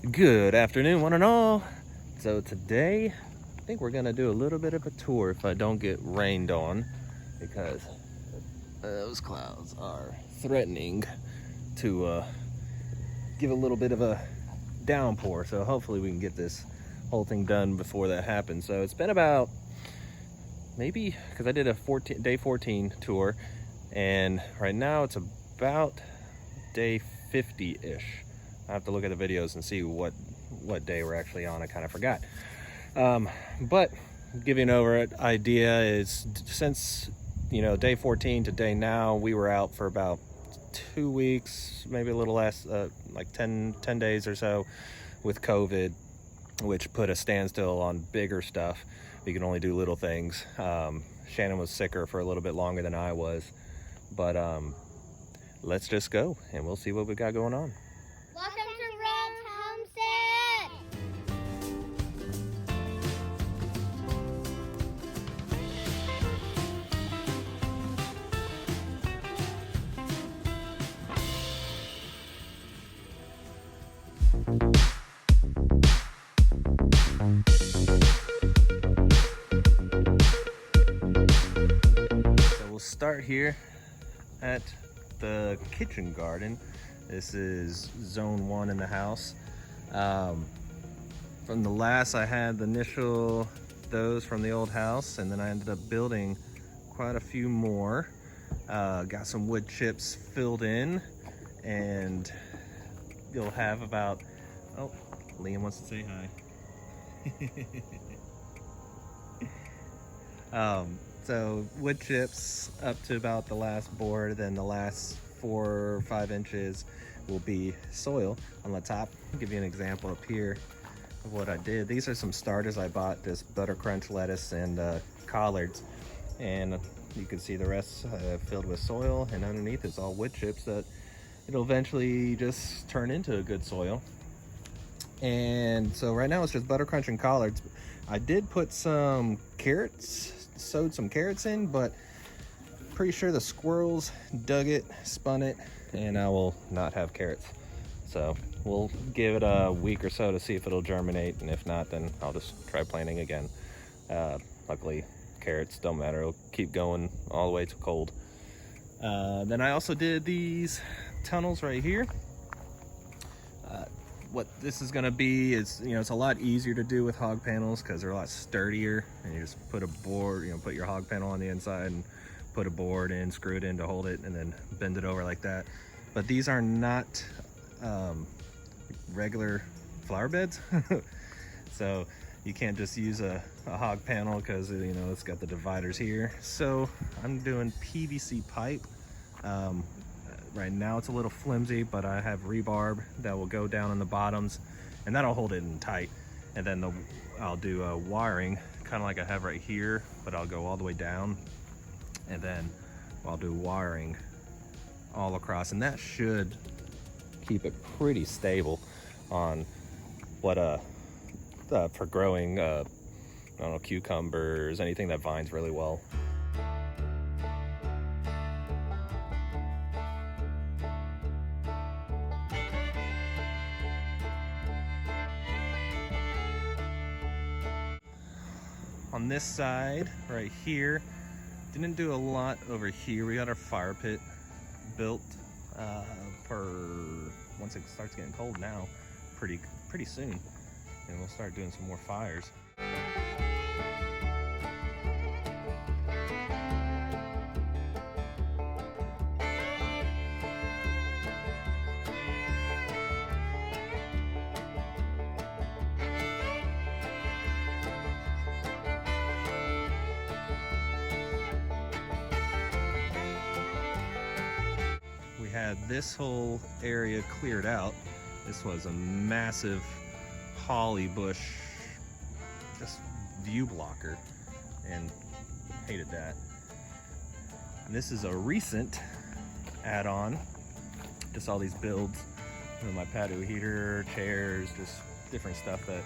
Good afternoon, one and all. So today, I think we're gonna do a little bit of a tour if I don't get rained on, because those clouds are threatening to give a little bit of a downpour. So hopefully we can get this whole thing done before that happens. So it's been about maybe, because I did a day 14 tour, and right now it's about day 50-ish. I have to look at the videos and see what day we're actually on. I kind of forgot. But giving over an idea is, since day 14 to day now, we were out for about 2 weeks, maybe a little less, like 10 days or so with COVID, which put a standstill on bigger stuff. We can only do little things. Shannon was sicker for a little bit longer than I was, but let's just go and we'll see what we got going on. Welcome to Homestead! So we'll start here at the kitchen garden. This is zone 1 in the house. From the last, I had the initial those from the old house, and then I ended up building quite a few more. Got some wood chips filled in, and you'll have about, oh, Liam wants to say hi. So wood chips up to about the last board, then the last 4 or 5 inches will be soil on the top. I'll give you an example up here of what I did. These are some starters I bought, just butter crunch lettuce and collards, and you can see the rest filled with soil, and underneath is all wood chips that it'll eventually just turn into a good soil. And so right now it's just butter crunch and collards. I did put some carrots, sowed some carrots in, but pretty sure the squirrels dug it, spun it, and I will not have carrots. So we'll give it a week or so to see if it'll germinate, and if not, then I'll just try planting again. Luckily, carrots don't matter. It'll keep going all the way to cold. Then I also did these tunnels right here. What this is gonna be is, it's a lot easier to do with hog panels because they're a lot sturdier, and you just put a board, put your hog panel on the inside and put a board in, screw it in to hold it, and then bend it over like that. But these are not regular flower beds. So you can't just use a hog panel because it's got the dividers here. So I'm doing PVC pipe. Right now it's a little flimsy, but I have rebarb that will go down on the bottoms, and that'll hold it in tight. And then I'll do wiring, kind of like I have right here, but I'll go all the way down, and then I'll do wiring all across, and that should keep it pretty stable on what for growing I don't know, cucumbers, anything that vines really well. On this side right here, didn't do a lot over here. We got our fire pit built for once it starts getting cold now, pretty soon, and we'll start doing some more fires. Had this whole area cleared out. This was a massive holly bush, just view blocker, and hated that. And this is a recent add-on, just all these builds, my patio heater, chairs, just different stuff that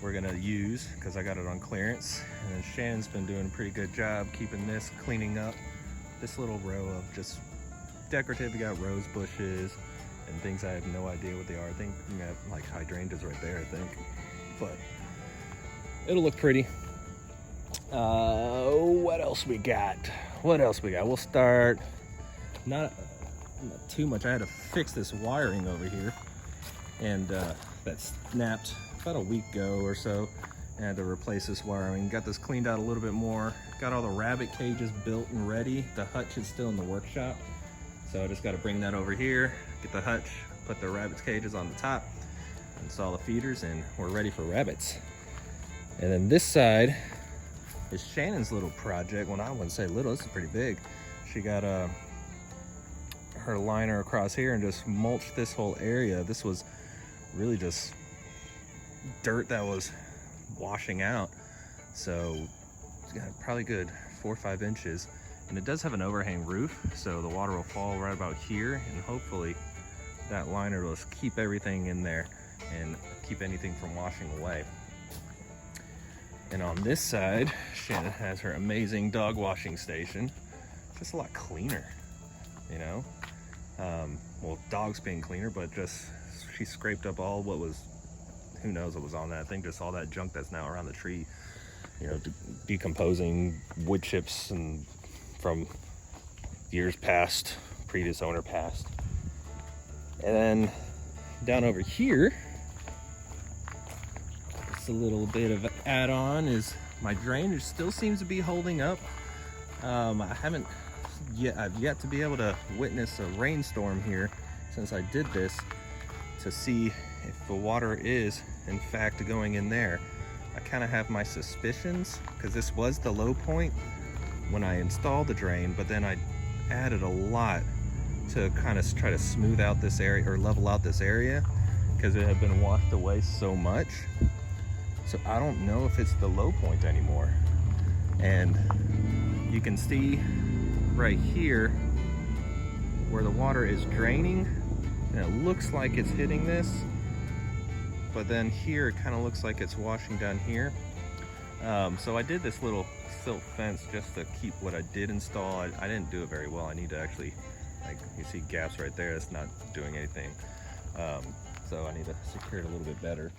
we're gonna use because I got it on clearance. And then Shannon's been doing a pretty good job keeping this, cleaning up this little row of just decorative. We got rose bushes and things I have no idea what they are. I think we have like hydrangeas right there, I think. But it'll look pretty. What else we got? We'll start, not too much. I had to fix this wiring over here, and that snapped about a week ago or so. I had to replace this wiring. Got this cleaned out a little bit more. Got all the rabbit cages built and ready. The hutch is still in the workshop, so I just got to bring that over here, get the hutch, put the rabbit cages on the top, install the feeders, and we're ready for rabbits. And then this side is Shannon's little project. Well, I wouldn't say little, this is pretty big. She got her liner across here and just mulched this whole area. This was really just dirt that was washing out. So it's got probably good 4 or 5 inches. And it does have an overhang roof, so the water will fall right about here, and hopefully that liner will just keep everything in there and keep anything from washing away. And on this side, Shannon has her amazing dog washing station. Just a lot cleaner, you know? Well, dogs being cleaner, but just she scraped up all what was, who knows what was on that thing, just all that junk that's now around the tree, you know, decomposing wood chips and from years past, previous owner passed. And then down over here, a little bit of add-on is my drainage still seems to be holding up. I've yet to be able to witness a rainstorm here since I did this to see if the water is in fact going in there. I kind of have my suspicions because this was the low point when I installed the drain, but then I added a lot to kind of try to smooth out this area or level out this area because it had been washed away so much. So I don't know if it's the low point anymore. And you can see right here where the water is draining, and it looks like it's hitting this, but then here it kind of looks like it's washing down here. So I did this little silt fence just to keep what I did install. I didn't do it very well. I need to actually, like you see gaps right there, it's not doing anything. So I need to secure it a little bit better.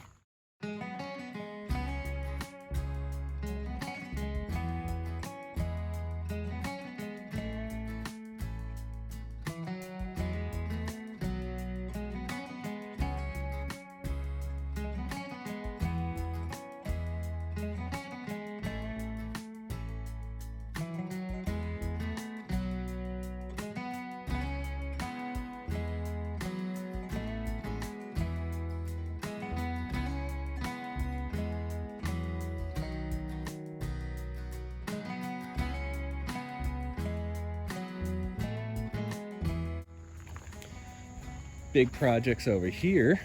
Big projects over here.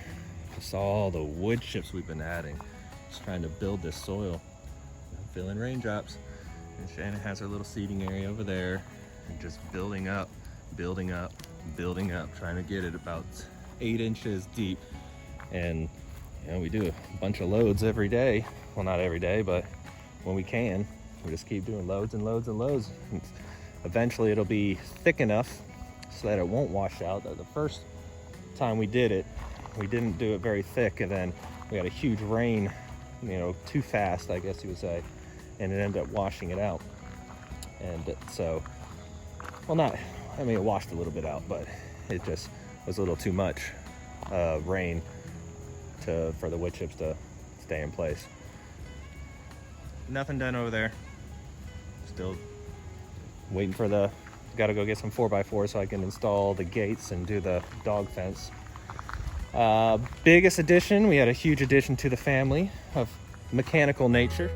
Just all the wood chips we've been adding. Just trying to build this soil. I'm filling raindrops. And Shannon has her little seating area over there. And just building up, building up, building up. Trying to get it about 8 inches deep. And you know, we do a bunch of loads every day. Well, not every day, but when we can. We just keep doing loads and loads and loads. And eventually it'll be thick enough so that it won't wash out. The first time we did it, we didn't do it very thick, and then we had a huge rain, you know, too fast, I guess you would say, and it ended up washing it out. And so, well, not, I mean, it washed a little bit out, but it just was a little too much rain for the wood chips to stay in place. Nothing done over there. Still waiting for gotta go get some 4x4 so I can install the gates and do the dog fence. Biggest addition, we had a huge addition to the family of mechanical nature.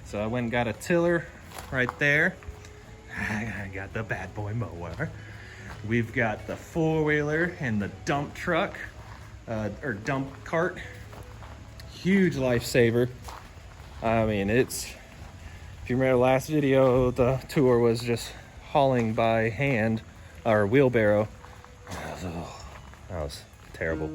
So I went and got a tiller right there. I got the bad boy mower. We've got the 4-wheeler and the dump truck, or dump cart. Huge lifesaver. I mean, if you remember the last video, the tour was just hauling by hand, or wheelbarrow. That was terrible.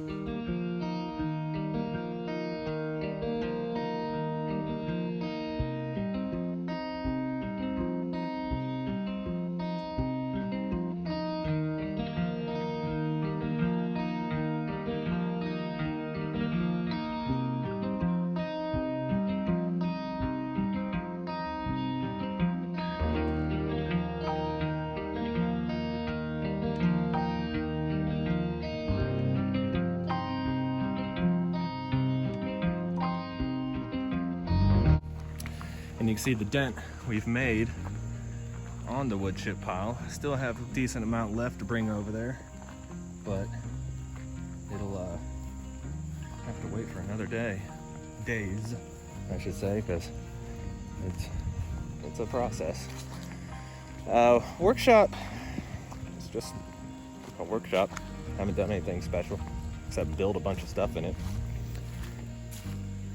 And you can see the dent we've made on the wood chip pile. Still have a decent amount left to bring over there, but it'll have to wait for another days, I should say, because it's a process. Workshop, it's just a workshop. Haven't done anything special except build a bunch of stuff in it.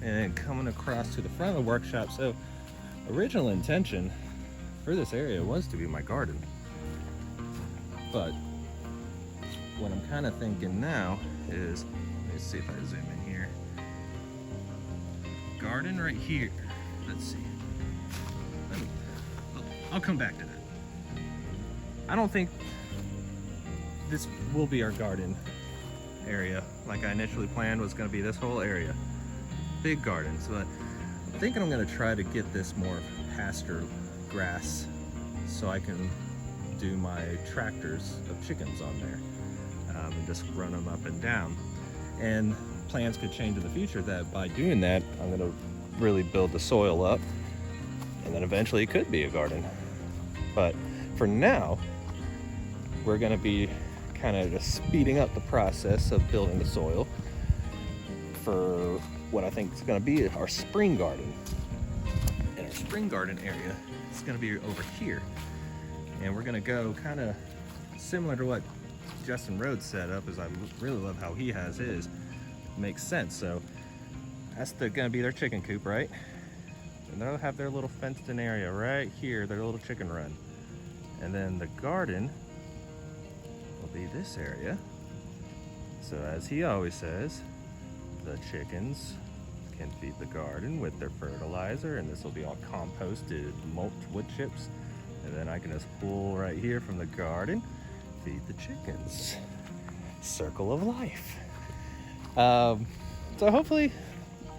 And coming across to the front of the workshop, so original intention for this area was to be my garden, but what I'm kind of thinking now is, let me see if I zoom in here. Garden right here. Let's see. I'll come back to that. I don't think this will be our garden area like I initially planned was going to be this whole area. Big gardens, but I'm thinking I'm going to try to get this more pasture grass so I can do my tractors of chickens on there and just run them up and down. And plans could change in the future that by doing that, I'm going to really build the soil up, and then eventually it could be a garden. But for now, we're going to be kind of just speeding up the process of building the soil for what I think is going to be our spring garden. And our spring garden area is going to be over here. And we're going to go kind of similar to what Justin Rhodes set up, as I really love how he has his. It makes sense. So that's going to be their chicken coop, right? And they'll have their little fenced in area right here, their little chicken run. And then the garden will be this area. So as he always says, the chickens can feed the garden with their fertilizer, and this will be all composted mulch wood chips. And then I can just pull right here from the garden, feed the chickens. Circle of life. So hopefully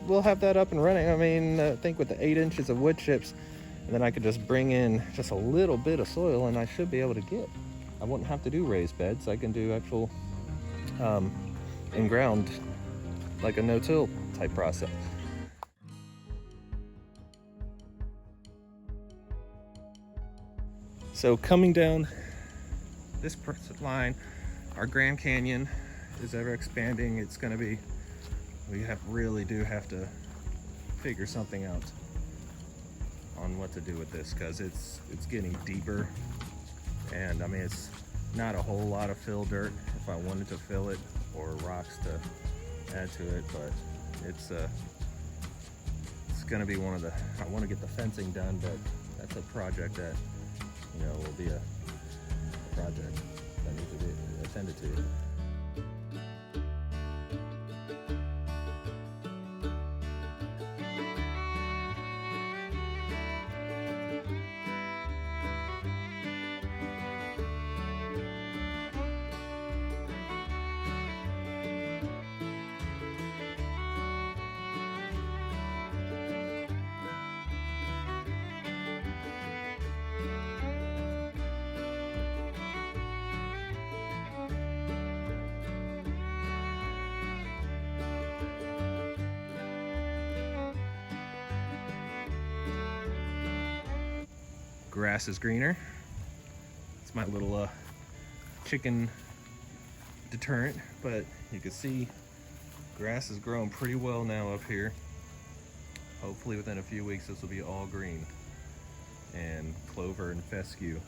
we'll have that up and running. I mean, I think with the 8 inches of wood chips, and then I could just bring in just a little bit of soil, and I should be able to get, I wouldn't have to do raised beds. I can do actual in-ground, like a no-till type process. So coming down this line, our Grand Canyon is ever expanding. It's going to be, we really do have to figure something out on what to do with this, because it's getting deeper, and I mean, it's not a whole lot of fill dirt if I wanted to fill it, or rocks to add to it, but it's going to be one of the, I want to get the fencing done, but that's a project that, you know, will be a project that needs to be attended to. Grass is greener. It's my little chicken deterrent, but you can see grass is growing pretty well now up here. Hopefully within a few weeks this will be all green, and clover and fescue.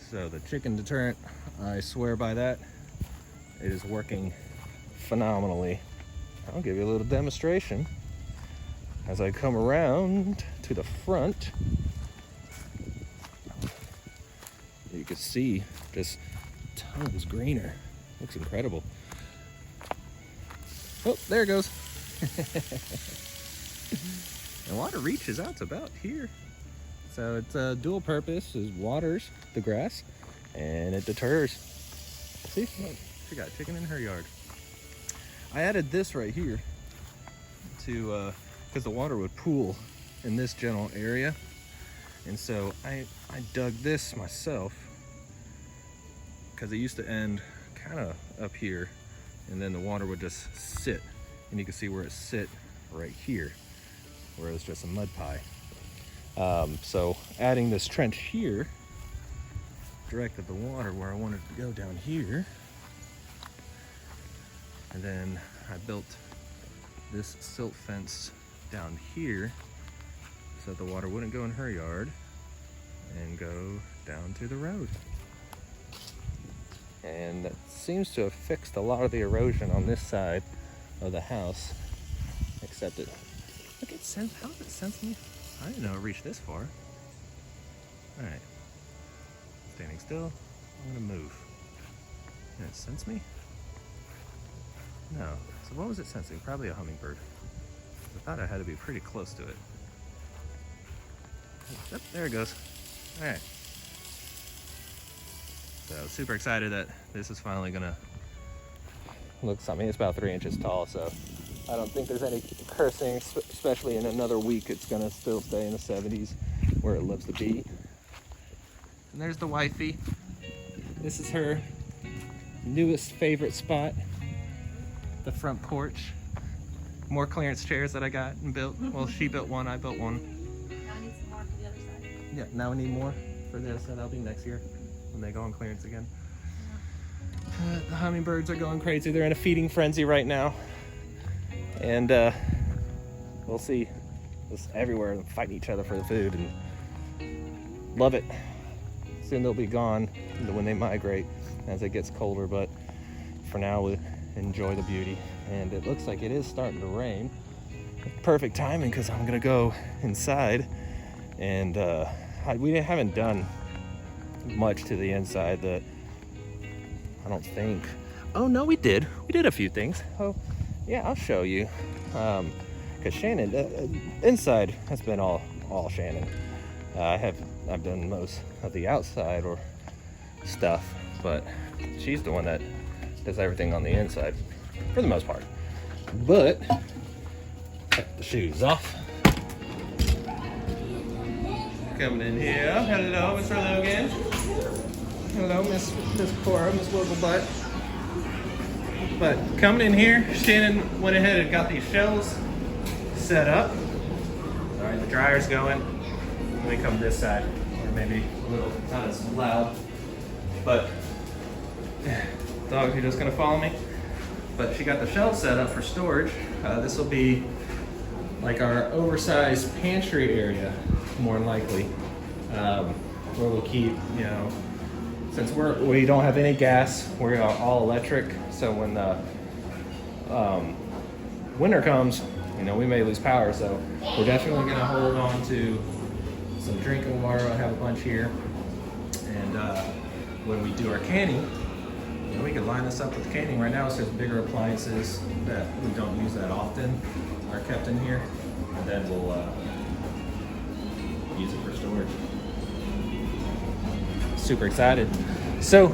So the chicken deterrent, I swear by that, it is working phenomenally. I'll give you a little demonstration as I come around to the front. You can see just tons greener. Looks incredible. Oh, there it goes. The water reaches out to about here. So it's a dual purpose. It waters the grass and it deters. See, look, she got chicken in her yard. I added this right here to, because the water would pool in this general area. And so I dug this myself because it used to end kind of up here, and then the water would just sit, and you can see where it sit right here, where it's just a mud pie. So adding this trench here directed the water where I wanted it to go down here, and then I built this silt fence down here so that the water wouldn't go in her yard and go down to the road. And that seems to have fixed a lot of the erosion on this side of the house, except it, look, it sense, how does it sense me? I didn't know it reached this far. All right, standing still, I'm gonna move. Did it sense me? No, so what was it sensing? Probably a hummingbird. I thought I had to be pretty close to it. Yep, there it goes. All right. So super excited that this is finally gonna look something. It's about 3 inches tall, so I don't think there's any cursing, especially in another week. It's gonna still stay in the 70s where it loves to be. And there's the wifey. This is her newest favorite spot, the front porch. More clearance chairs that I got and built. Well, she built one, I built one. Now I need some more for the other side. Yeah, now we need more for this, so that'll be next year when they go on clearance again. The hummingbirds are going crazy. They're in a feeding frenzy right now. And we'll see. It's everywhere, fighting each other for the food, and love it. Soon they'll be gone when they migrate as it gets colder, but for now we enjoy the beauty. And it looks like it is starting to rain. Perfect timing, because I'm gonna go inside, and we haven't done much to the inside that I don't think. Oh no, we did a few things. Oh yeah, I'll show you, because Shannon, inside has been all Shannon. I've done most of the outside or stuff, but she's the one that does everything on the inside for the most part. But take the shoes off. Coming in here. Hello, Mr. Logan. Hello, Miss Cora, Miss Wiggle Butt. But coming in here, Shannon went ahead and got these shelves set up. All right, the dryer's going. Let me come this side, or maybe a little not as loud. But dog, you're just gonna follow me. But she got the shelves set up for storage. This will be like our oversized pantry area, more than likely, where we'll keep, you know, since we don't have any gas, we're all electric. So when the winter comes, you know, we may lose power. So we're definitely gonna hold on to some drinking water. I have a bunch here, and when we do our canning, you know, we can line this up with canning. Right now it's just bigger appliances that we don't use that often are kept in here, and then we'll use it for storage. Super excited. So,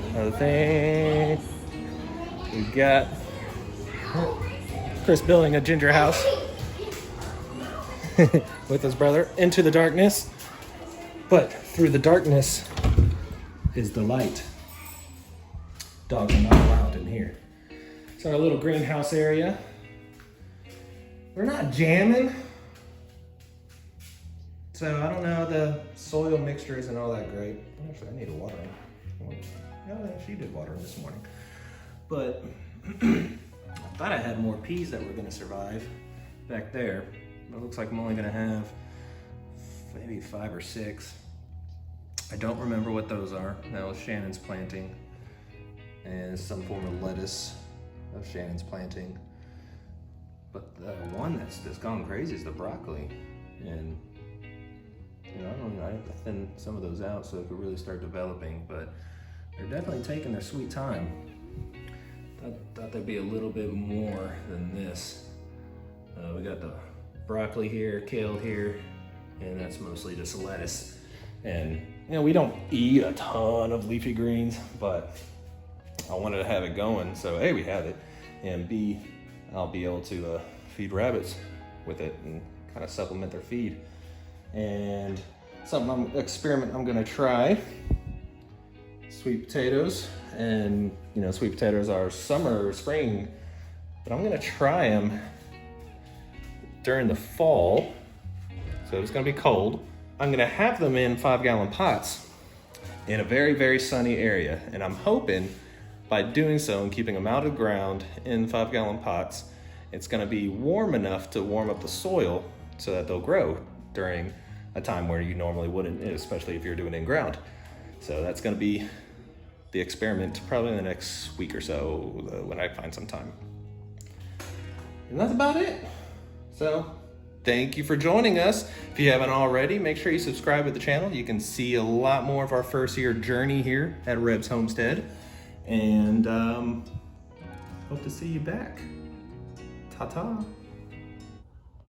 another thing, we got Chris building a ginger house with his brother into the darkness, but through the darkness is the light. Dogs are not allowed in here. It's our little greenhouse area. We're not jamming, so I don't know, the soil mixture isn't all that great. Actually, I need a watering. No, she did watering this morning. But I thought I had more peas that were gonna survive back there. It looks like I'm only gonna have maybe 5 or 6. I don't remember what those are. That was Shannon's planting, and some form of lettuce of Shannon's planting. But the one that's just gone crazy is the broccoli. And you know, I have to thin some of those out so it could really start developing, but they're definitely taking their sweet time. Thought there'd be a little bit more than this. We got the broccoli here, kale here, and that's mostly just lettuce. And you know, we don't eat a ton of leafy greens, but I wanted to have it going, so A, we have it, and B, I'll be able to feed rabbits with it and kind of supplement their feed. And experiment I'm gonna try, sweet potatoes. And you know, sweet potatoes are summer or spring, but I'm gonna try them during the fall, so it's gonna be cold. I'm gonna have them in 5-gallon pots in a very, very sunny area. And I'm hoping by doing so and keeping them out of the ground in 5-gallon pots, it's gonna be warm enough to warm up the soil so that they'll grow during a time where you normally wouldn't, especially if you're doing it in ground. So that's gonna be the experiment probably in the next week or so when I find some time. And that's about it. So thank you for joining us. If you haven't already, make sure you subscribe to the channel. You can see a lot more of our first year journey here at Reb's Homestead. And hope to see you back. Ta-ta.